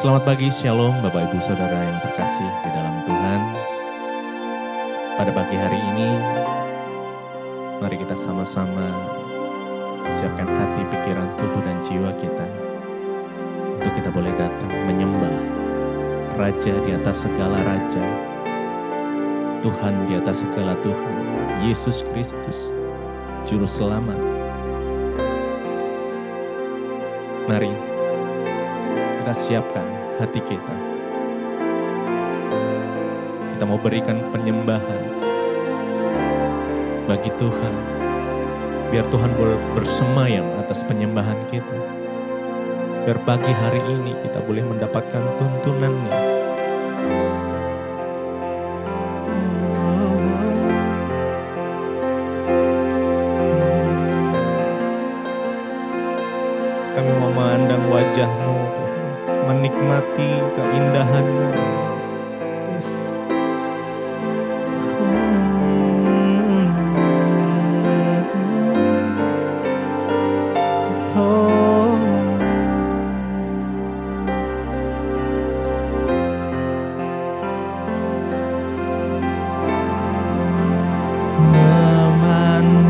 Selamat pagi, Shalom Bapak Ibu Saudara yang terkasih di dalam Tuhan. Pada pagi hari ini, mari kita sama-sama siapkan hati, pikiran, tubuh, dan jiwa kita untuk kita boleh datang menyembah Raja di atas segala Raja, Tuhan di atas segala Tuhan, Yesus Kristus, Juru Selamat. Mari kita siapkan hati kita. Kita mau berikan penyembahan bagi Tuhan. Biar Tuhan bersemayam atas penyembahan kita. Biar pagi hari ini kita boleh mendapatkan tuntunannya. Kami mau memandang wajah-Mu, Tuhan, menikmati keindahan-Mu. Yes.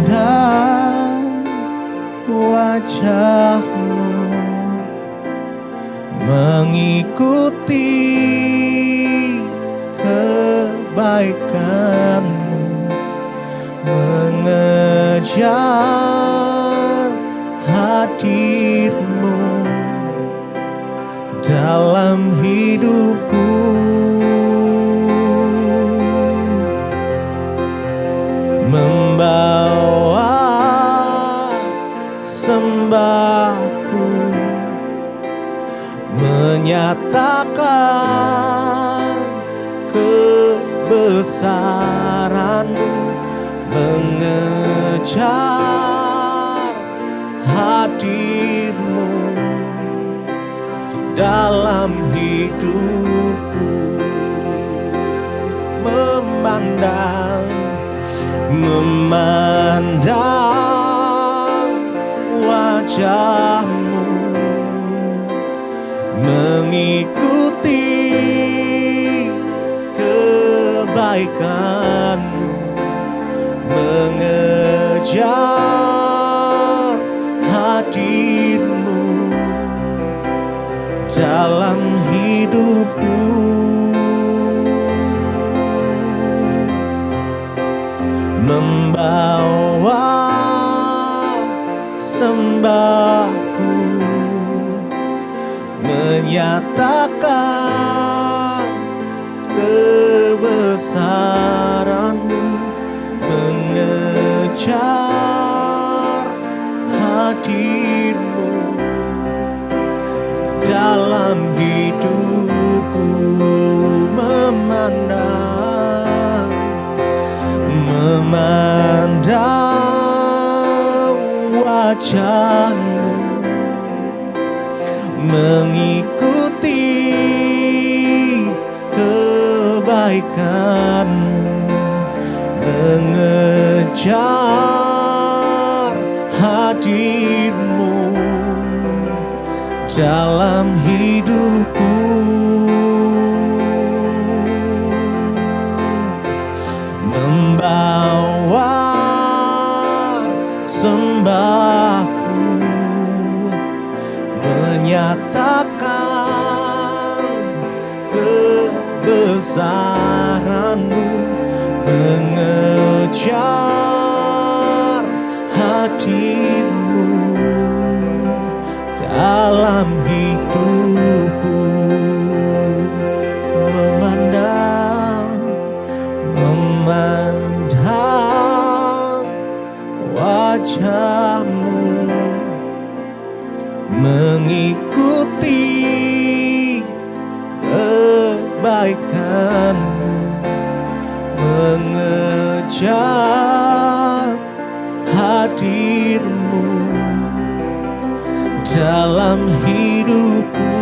Memandang wajah-Mu, mengikuti kebaikan-Mu, mengejar hadir-Mu dalam hidupku, membawa sembahku, menyatakan kebesaran-Mu, mengejar hadir-Mu di dalam hidupku, memandang wajah-Mu, mengikuti kebaikan-Mu, mengejar hadir-Mu dalam hidupku, membawa sembahku, menyatakan kebesaran-Mu, mengejar hadir-Mu dalam hidupku, memandang wajah-Mu, mengikuti kebaikan-Mu, mengejar hadir-Mu dalam hidupku, membawa sembahku, menyatakan kebesaran-Mu, mengejar hadir-Mu dalam hidupku, memandang wajah-Mu, mengikuti kebaikan-Mu, mengejar hadir-Mu dalam hidupku,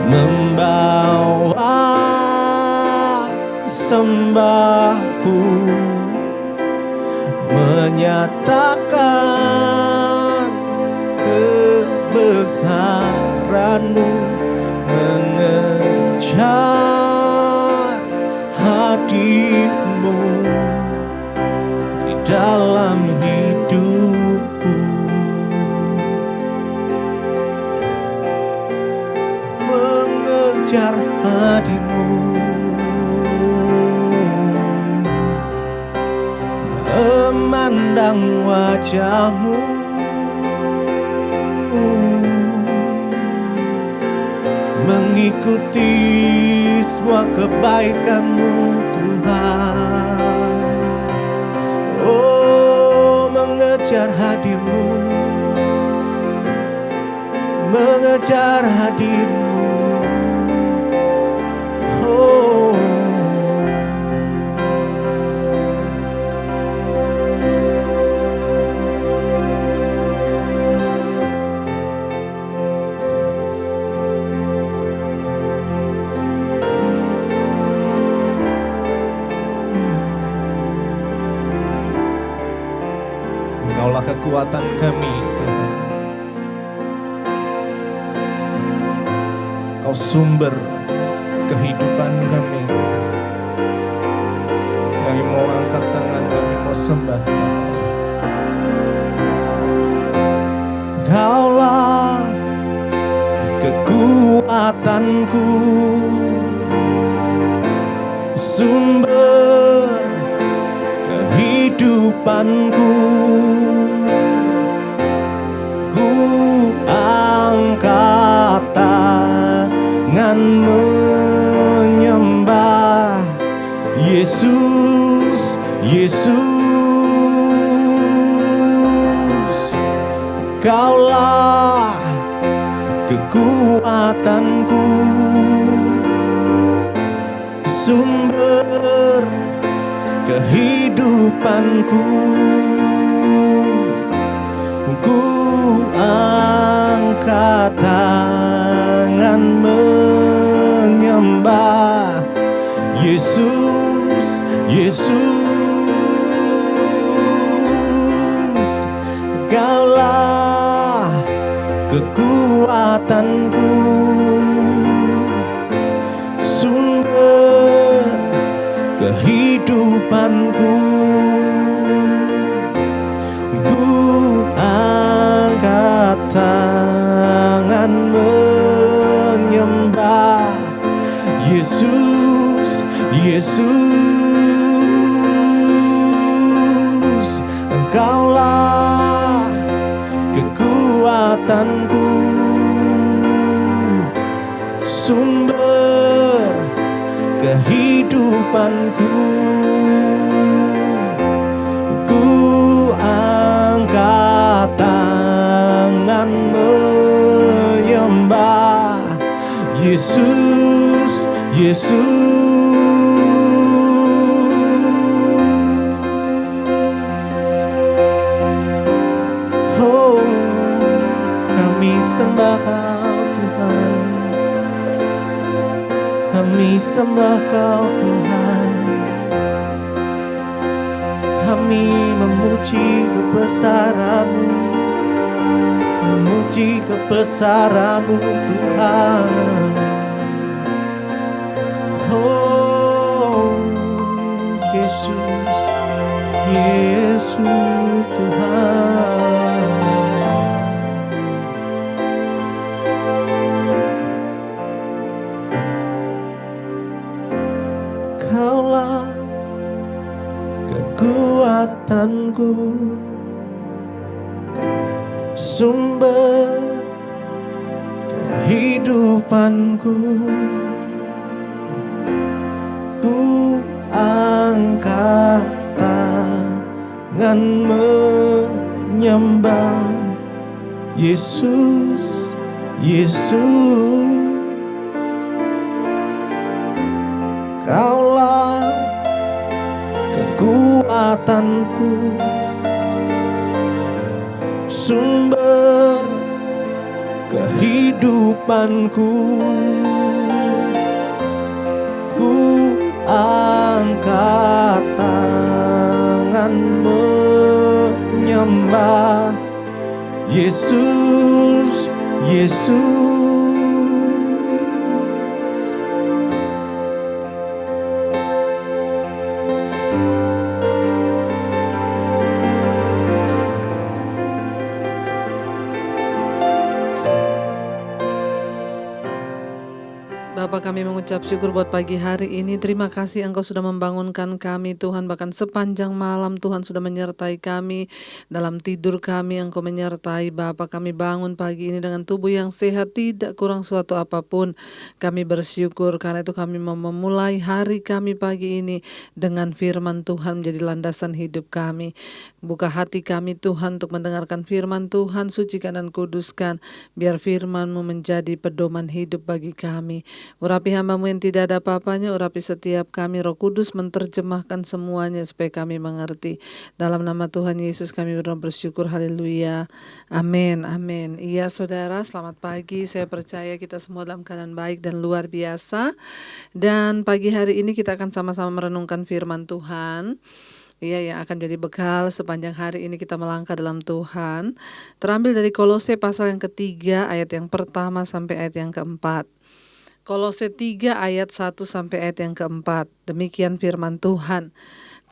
membawa sembahku, menyatakan kebesaran-Mu, mengejar hadir-Mu di dalam hidupku, mengejar hadir-Mu, memandang wajah-Mu, mengikuti semua kebaikan-Mu Tuhan. Oh, mengejar hadir-Mu, mengejar hadir-Mu. Oh, Engkaulah kekuatan kami Tuhan. Kau sumber kehidupan kami. Kami mau angkat tangan, kami mau sembah Kau. Kaulah kekuatanku, sumber kehidupanku. Ku angkat tangan menyembah Yesus, Yesus. Kaulah kekuatanku, sumber kehidupanku. Ku angkat tangan menyembah Yesus, Yesus. Kaulah kekuatanku, sumber kehidupanku. Ku angkat tangan menyembah Yesus, Yesus. Engkaulah kekuatanku, sumber kehidupanku. Ku angkat tangan menyembah Yesus, Yesus. Oh, kami sembah Kau Tuhan, kami sembah Kau Tuhan. Kami memuji kebesaran-Mu, memuji kebesaran-Mu Tuhan. Oh, Yesus, Yesus Tuhan. Kaulah kekuatanku, sumber kehidupanku. Ku angkat tangan menyembah Yesus, Yesus. Kaulah kekuatanku, sumber kehidupanku. Ku angkat tangan menyembah Yesus, Yesus. Bapa, kami mengucap syukur buat pagi hari ini. Terima kasih Engkau sudah membangunkan kami Tuhan. Bahkan sepanjang malam Tuhan sudah menyertai kami. Dalam tidur kami Engkau menyertai Bapa. Kami bangun pagi ini dengan tubuh yang sehat, tidak kurang suatu apapun. Kami bersyukur karena itu kami mau memulai hari kami pagi ini dengan firman Tuhan menjadi landasan hidup kami. Buka hati kami Tuhan untuk mendengarkan firman Tuhan, sucikan dan kuduskan. Biar firman-Mu menjadi pedoman hidup bagi kami. Urapi hamba-Mu yang tidak ada apa-apanya, urapi setiap kami. Roh Kudus menerjemahkan semuanya supaya kami mengerti. Dalam nama Tuhan Yesus kami bersyukur, haleluya, amin, amin. Iya saudara, selamat pagi. Saya percaya kita semua dalam keadaan baik dan luar biasa. Dan pagi hari ini kita akan sama-sama merenungkan firman Tuhan. Iya, yang akan jadi bekal sepanjang hari ini kita melangkah dalam Tuhan. Terambil dari Kolose pasal yang ketiga, ayat yang pertama sampai ayat yang keempat. Kolose 3 ayat 1 sampai ayat yang keempat. Demikian firman Tuhan.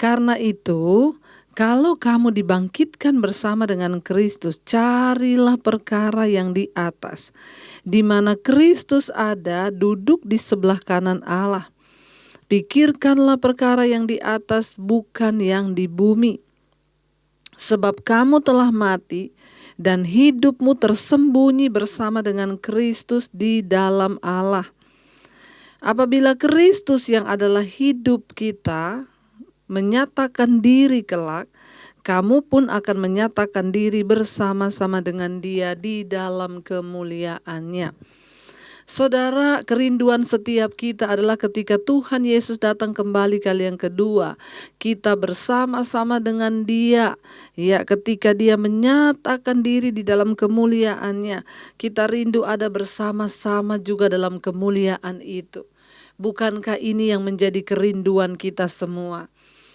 Karena itu, kalau kamu dibangkitkan bersama dengan Kristus, carilah perkara yang di atas, di mana Kristus ada, duduk di sebelah kanan Allah. Pikirkanlah perkara yang di atas, bukan yang di bumi. Sebab kamu telah mati, dan hidupmu tersembunyi bersama dengan Kristus di dalam Allah. Apabila Kristus yang adalah hidup kita menyatakan diri kelak, kamu pun akan menyatakan diri bersama-sama dengan Dia di dalam kemuliaannya. Saudara, kerinduan setiap kita adalah ketika Tuhan Yesus datang kembali kali yang kedua, kita bersama-sama dengan Dia. Ya, ketika Dia menyatakan diri di dalam kemuliaannya, kita rindu ada bersama-sama juga dalam kemuliaan itu. Bukankah ini yang menjadi kerinduan kita semua?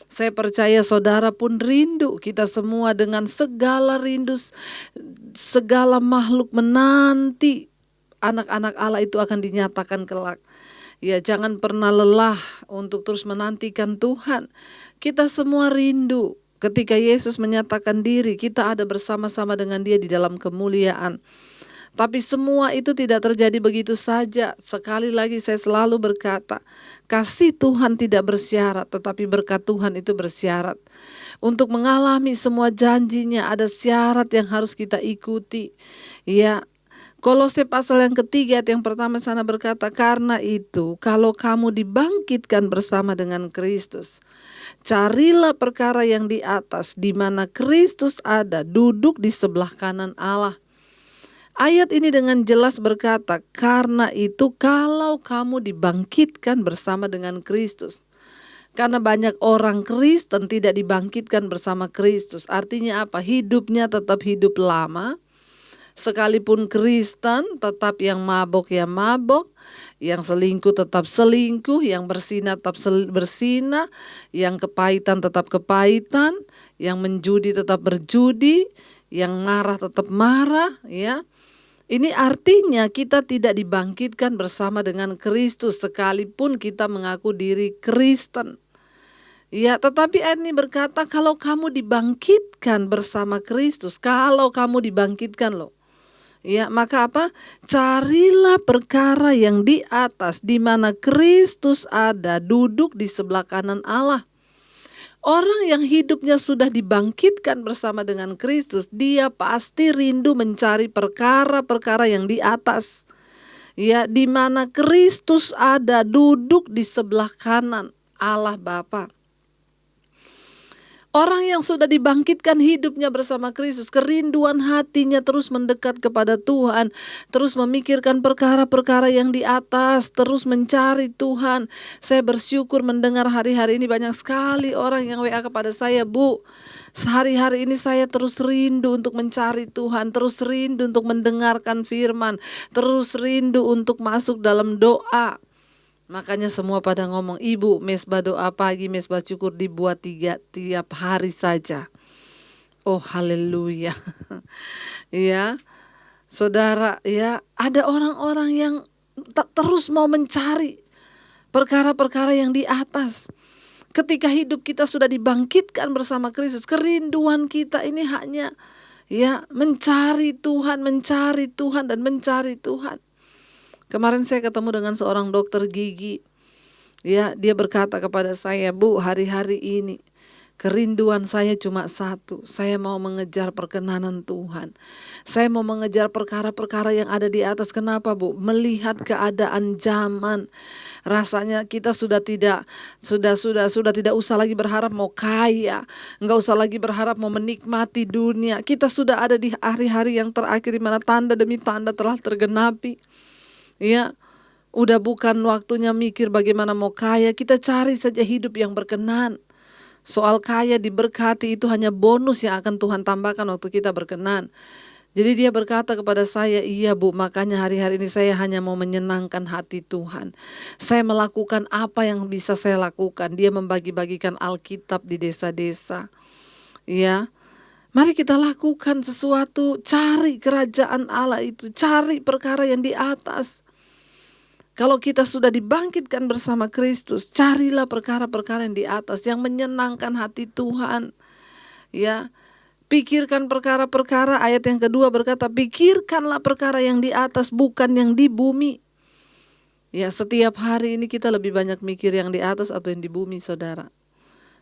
Saya percaya saudara pun rindu, kita semua dengan segala rindu, segala makhluk menanti anak-anak Allah itu akan dinyatakan kelak. Ya, jangan pernah lelah untuk terus menantikan Tuhan. Kita semua rindu ketika Yesus menyatakan diri, kita ada bersama-sama dengan Dia di dalam kemuliaan. Tapi semua itu tidak terjadi begitu saja. Sekali lagi saya selalu berkata, kasih Tuhan tidak bersyarat, tetapi berkat Tuhan itu bersyarat. Untuk mengalami semua janjinya ada syarat yang harus kita ikuti. Ya, Kolose pasal yang ketiga ayat yang pertama sana berkata, karena itu kalau kamu dibangkitkan bersama dengan Kristus, carilah perkara yang di atas, di mana Kristus ada, duduk di sebelah kanan Allah. Ayat ini dengan jelas berkata, karena itu kalau kamu dibangkitkan bersama dengan Kristus. Karena banyak orang Kristen tidak dibangkitkan bersama Kristus. Artinya apa? Hidupnya tetap hidup lama. Sekalipun Kristen, tetap yang mabok ya mabok, yang selingkuh tetap selingkuh, yang bersinah tetap bersinah, yang kepahitan tetap kepahitan, yang menjudi tetap berjudi, yang marah tetap marah, ya. Ini artinya kita tidak dibangkitkan bersama dengan Kristus sekalipun kita mengaku diri Kristen. Ya, tetapi ayat ini berkata kalau kamu dibangkitkan bersama Kristus, kalau kamu dibangkitkan loh. Ya, maka apa? Carilah perkara yang di atas, di mana Kristus ada, duduk di sebelah kanan Allah. Orang yang hidupnya sudah dibangkitkan bersama dengan Kristus, dia pasti rindu mencari perkara-perkara yang di atas. Ya, di mana Kristus ada, duduk di sebelah kanan Allah Bapa. Orang yang sudah dibangkitkan hidupnya bersama Kristus, kerinduan hatinya terus mendekat kepada Tuhan, terus memikirkan perkara-perkara yang di atas, terus mencari Tuhan. Saya bersyukur mendengar hari-hari ini banyak sekali orang yang WA kepada saya, Bu. Sehari-hari ini saya terus rindu untuk mencari Tuhan, terus rindu untuk mendengarkan firman, terus rindu untuk masuk dalam doa. Makanya semua pada ngomong, Ibu, mesbah doa pagi, mesbah syukur dibuat tiap hari saja. Oh haleluya. Ya, Saudara, ya, ada orang-orang yang terus mau mencari perkara-perkara yang di atas. Ketika hidup kita sudah dibangkitkan bersama Kristus, kerinduan kita ini hanya ya mencari Tuhan, dan mencari Tuhan. Kemarin saya ketemu dengan seorang dokter gigi. Ya, dia berkata kepada saya, "Bu, hari-hari ini kerinduan saya cuma satu. Saya mau mengejar perkenanan Tuhan. Saya mau mengejar perkara-perkara yang ada di atas." Kenapa, Bu? Melihat keadaan zaman. Rasanya kita sudah tidak usah lagi berharap mau kaya, enggak usah lagi berharap mau menikmati dunia. Kita sudah ada di hari-hari yang terakhir di mana tanda demi tanda telah tergenapi. Ya, udah bukan waktunya mikir bagaimana mau kaya, kita cari saja hidup yang berkenan. Soal kaya diberkati itu hanya bonus yang akan Tuhan tambahkan waktu kita berkenan. Jadi dia berkata kepada saya, "Iya, Bu, makanya hari-hari ini saya hanya mau menyenangkan hati Tuhan. Saya melakukan apa yang bisa saya lakukan." Dia membagi-bagikan Alkitab di desa-desa. Ya, mari kita lakukan sesuatu, cari kerajaan Allah itu, cari perkara yang di atas. Kalau kita sudah dibangkitkan bersama Kristus, carilah perkara-perkara yang di atas yang menyenangkan hati Tuhan. Ya, pikirkan perkara-perkara. Ayat yang kedua berkata, pikirkanlah perkara yang di atas, bukan yang di bumi. Ya, setiap hari ini kita lebih banyak mikir yang di atas atau yang di bumi, saudara.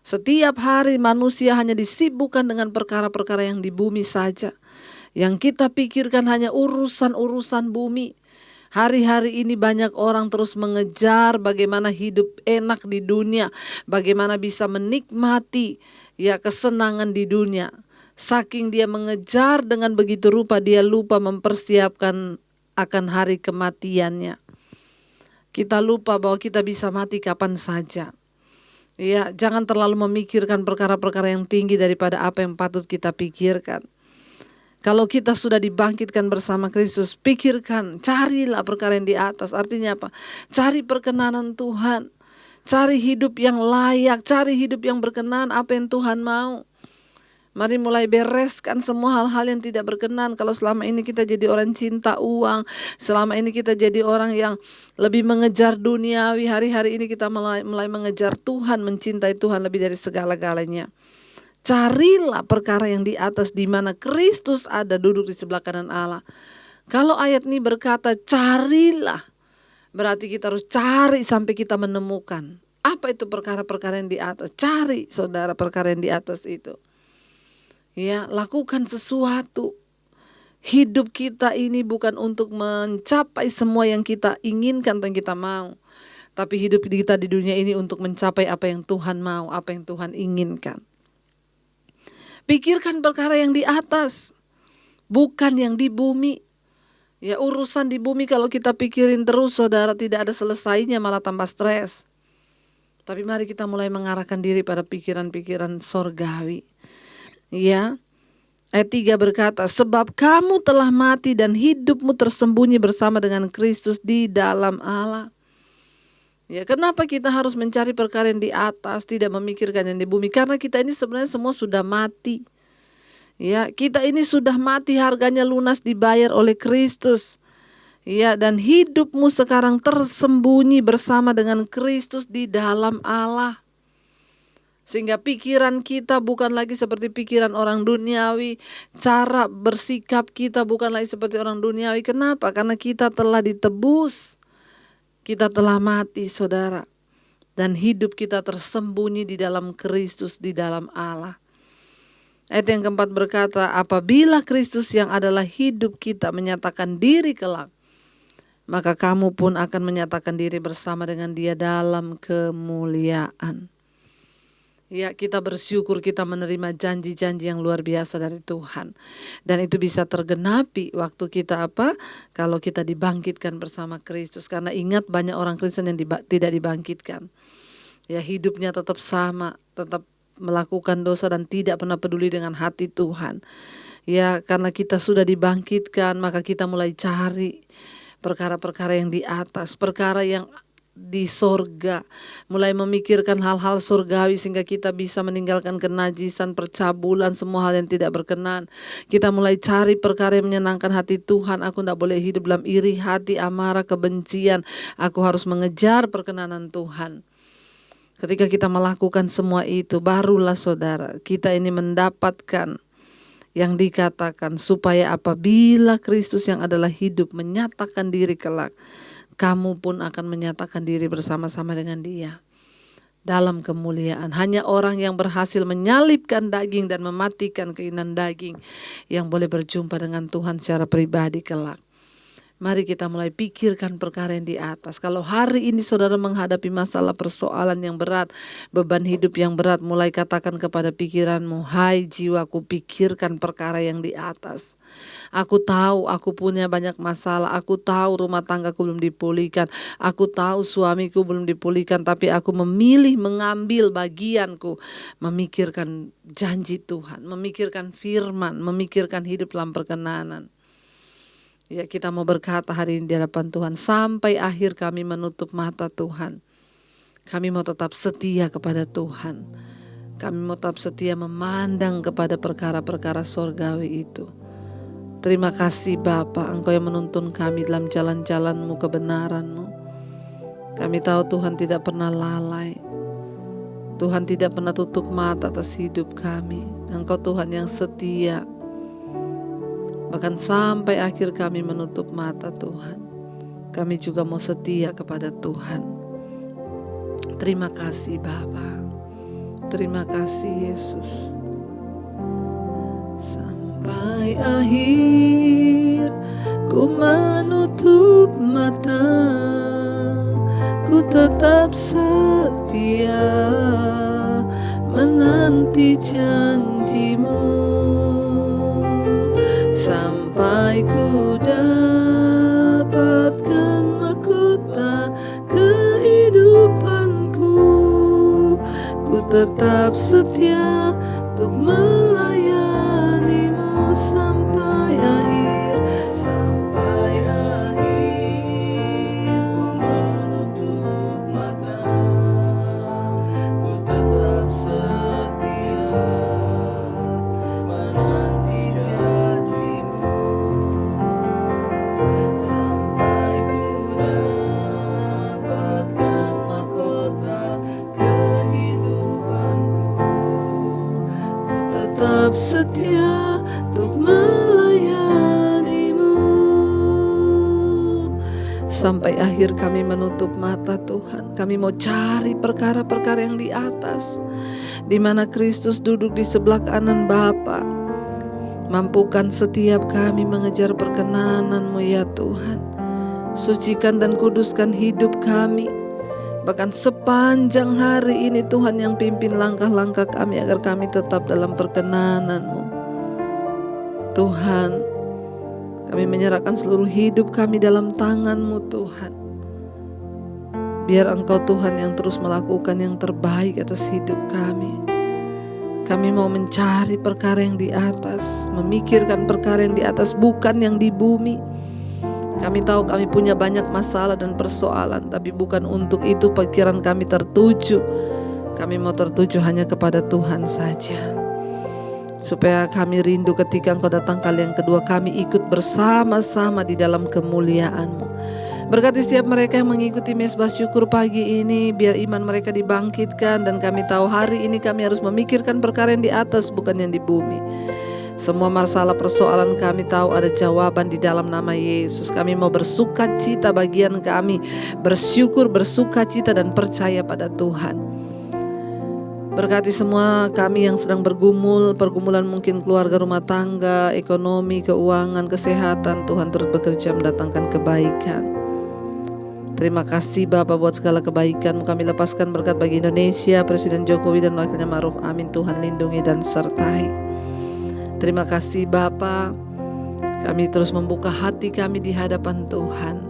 Setiap hari manusia hanya disibukkan dengan perkara-perkara yang di bumi saja. Yang kita pikirkan hanya urusan-urusan bumi. Hari-hari ini banyak orang terus mengejar bagaimana hidup enak di dunia, bagaimana bisa menikmati ya kesenangan di dunia. Saking dia mengejar dengan begitu rupa, dia lupa mempersiapkan akan hari kematiannya. Kita lupa bahwa kita bisa mati kapan saja. Ya, jangan terlalu memikirkan perkara-perkara yang tinggi daripada apa yang patut kita pikirkan. Kalau kita sudah dibangkitkan bersama Kristus, pikirkan, carilah perkara yang di atas. Artinya apa? Cari perkenanan Tuhan. Cari hidup yang layak, cari hidup yang berkenan, apa yang Tuhan mau. Mari mulai bereskan semua hal-hal yang tidak berkenan. Kalau selama ini kita jadi orang cinta uang, selama ini kita jadi orang yang lebih mengejar duniawi, hari-hari ini kita mulai mengejar Tuhan, mencintai Tuhan lebih dari segala-galanya. Carilah perkara yang di atas, di mana Kristus ada duduk di sebelah kanan Allah. Kalau ayat ini berkata carilah, berarti kita harus cari sampai kita menemukan. Apa itu perkara-perkara yang di atas? Cari, saudara, perkara yang di atas itu. Ya, lakukan sesuatu. Hidup kita ini bukan untuk mencapai semua yang kita inginkan atau yang kita mau. Tapi hidup kita di dunia ini untuk mencapai apa yang Tuhan mau, apa yang Tuhan inginkan. Pikirkan perkara yang di atas, bukan yang di bumi. Ya, urusan di bumi kalau kita pikirin terus, saudara, tidak ada selesainya, malah tambah stres. Tapi mari kita mulai mengarahkan diri pada pikiran-pikiran sorgawi. Ya, ayat 3 berkata, sebab kamu telah mati dan hidupmu tersembunyi bersama dengan Kristus di dalam Allah. Ya, kenapa kita harus mencari perkara yang di atas, tidak memikirkan yang di bumi? Karena kita ini sebenarnya semua sudah mati. Ya, kita ini sudah mati, harganya lunas dibayar oleh Kristus. Ya, dan hidupmu sekarang tersembunyi bersama dengan Kristus di dalam Allah. Sehingga pikiran kita bukan lagi seperti pikiran orang duniawi, cara bersikap kita bukan lagi seperti orang duniawi. Kenapa? Karena kita telah ditebus. Kita telah mati, saudara, dan hidup kita tersembunyi di dalam Kristus, di dalam Allah. Ayat yang keempat berkata, apabila Kristus yang adalah hidup kita menyatakan diri kelak, maka kamu pun akan menyatakan diri bersama dengan Dia dalam kemuliaan. Ya, kita bersyukur kita menerima janji-janji yang luar biasa dari Tuhan. Dan itu bisa tergenapi waktu kita apa? Kalau kita dibangkitkan bersama Kristus. Karena ingat, banyak orang Kristen yang tidak dibangkitkan. Ya, hidupnya tetap sama, tetap melakukan dosa dan tidak pernah peduli dengan hati Tuhan. Ya, karena kita sudah dibangkitkan, maka kita mulai cari perkara-perkara yang di atas, perkara yang di sorga, mulai memikirkan hal-hal surgawi sehingga kita bisa meninggalkan kenajisan, percabulan, semua hal yang tidak berkenan. Kita mulai cari perkara yang menyenangkan hati Tuhan. Aku tidak boleh hidup dalam iri hati, amarah, kebencian. Aku harus mengejar perkenanan Tuhan. Ketika kita melakukan semua itu, barulah saudara, kita ini mendapatkan yang dikatakan supaya apabila Kristus yang adalah hidup menyatakan diri kelak, kamu pun akan menyatakan diri bersama-sama dengan Dia dalam kemuliaan. Hanya orang yang berhasil menyalibkan daging dan mematikan keinginan daging yang boleh berjumpa dengan Tuhan secara pribadi kelak. Mari kita mulai pikirkan perkara yang di atas. Kalau hari ini saudara menghadapi masalah persoalan yang berat, beban hidup yang berat, mulai katakan kepada pikiranmu, hai jiwaku, pikirkan perkara yang di atas. Aku tahu aku punya banyak masalah, aku tahu rumah tanggaku belum dipulihkan, aku tahu suamiku belum dipulihkan, tapi aku memilih mengambil bagianku, memikirkan janji Tuhan, memikirkan firman, memikirkan hidup dalam perkenanan. Ya, kita mau berkata hari ini di hadapan Tuhan, sampai akhir kami menutup mata Tuhan. Kami mau tetap setia kepada Tuhan. Kami mau tetap setia memandang kepada perkara-perkara sorgawi itu. Terima kasih Bapa, Engkau yang menuntun kami dalam jalan-jalan-Mu, kebenaran-Mu. Kami tahu Tuhan tidak pernah lalai. Tuhan tidak pernah tutup mata atas hidup kami. Engkau Tuhan yang setia. Bahkan sampai akhir kami menutup mata Tuhan, kami juga mau setia kepada Tuhan. Terima kasih Bapa. Terima kasih Yesus. Sampai akhir ku menutup mata, ku tetap setia menanti janji-Mu. Sampai ku dapatkan mahkota kehidupanku, ku tetap setia untuk melayani-Mu sampai akhir. Sampai akhir ku menutup mata, ku tetap setia menanti janji-Mu. Sampai ku dapatkan mahkota kehidupanku, ku tetap setia untuk melayani-Mu. Sampai akhir kami menutup mata Tuhan. Kami mau cari perkara-perkara yang di atas, di mana Kristus duduk di sebelah kanan Bapa. Mampukan setiap kami mengejar perkenanan-Mu ya Tuhan. Sucikan dan kuduskan hidup kami. Bahkan sepanjang hari ini Tuhan yang pimpin langkah-langkah kami agar kami tetap dalam perkenanan-Mu. Tuhan, kami menyerahkan seluruh hidup kami dalam tangan-Mu Tuhan. Biar Engkau Tuhan yang terus melakukan yang terbaik atas hidup kami. Kami mau mencari perkara yang di atas, memikirkan perkara yang di atas, bukan yang di bumi. Kami tahu kami punya banyak masalah dan persoalan, tapi bukan untuk itu pikiran kami tertuju. Kami mau tertuju hanya kepada Tuhan saja. Supaya kami rindu ketika Engkau datang kali yang kedua, kami ikut bersama-sama di dalam kemuliaan-Mu. Berkati setiap mereka yang mengikuti Mezbah Syukur pagi ini, biar iman mereka dibangkitkan, dan kami tahu hari ini kami harus memikirkan perkara yang di atas, bukan yang di bumi. Semua masalah persoalan kami tahu ada jawaban di dalam nama Yesus. Kami mau bersukacita bagian kami, bersyukur, bersukacita dan percaya pada Tuhan. Berkati semua kami yang sedang bergumul, pergumulan mungkin keluarga, rumah tangga, ekonomi, keuangan, kesehatan. Tuhan turut bekerja mendatangkan kebaikan. Terima kasih Bapa buat segala kebaikan. Kami lepaskan berkat bagi Indonesia, Presiden Jokowi dan Wakilnya Ma'ruf Amin. Tuhan lindungi dan sertai. Terima kasih Bapa. Kami terus membuka hati kami di hadapan Tuhan.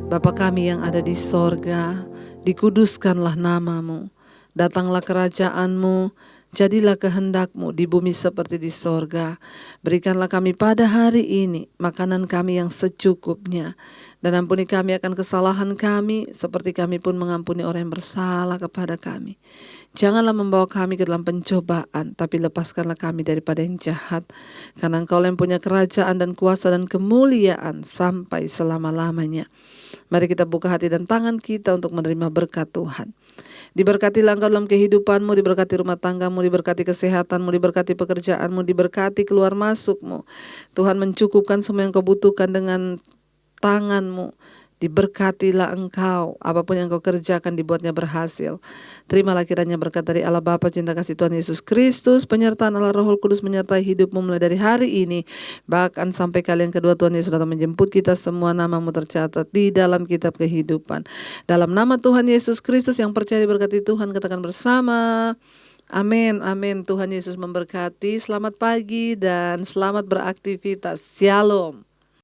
Bapa kami yang ada di sorga, dikuduskanlah nama-Mu. Datanglah kerajaan-Mu, Jadilah kehendak-Mu di bumi seperti di sorga. Berikanlah kami pada hari ini makanan kami yang secukupnya. Dan ampuni kami akan kesalahan kami, seperti kami pun mengampuni orang yang bersalah kepada kami. Janganlah membawa kami ke dalam pencobaan, tapi lepaskanlah kami daripada yang jahat. Karena Engkau yang punya kerajaan dan kuasa dan kemuliaan sampai selama-lamanya. Mari kita buka hati dan tangan kita untuk menerima berkat Tuhan. Diberkatilah engkau dalam kehidupanmu, diberkati rumah tanggamu, diberkati kesehatanmu, diberkati pekerjaanmu, diberkati keluar masukmu. Tuhan mencukupkan semua yang kau butuhkan dengan tanganmu. Diberkatilah engkau, apapun yang kau kerjakan dibuatnya berhasil. Terimalah kiranya berkat dari Allah Bapa, cinta kasih Tuhan Yesus Kristus, penyertaan Allah Roh Kudus menyertai hidupmu mulai dari hari ini, bahkan sampai kali yang kedua Tuhan Yesus datang menjemput kita semua. Namamu tercatat di dalam kitab kehidupan. Dalam nama Tuhan Yesus Kristus yang percaya diberkati Tuhan, katakan bersama, amin, amin. Tuhan Yesus memberkati. Selamat pagi dan selamat beraktivitas. Shalom.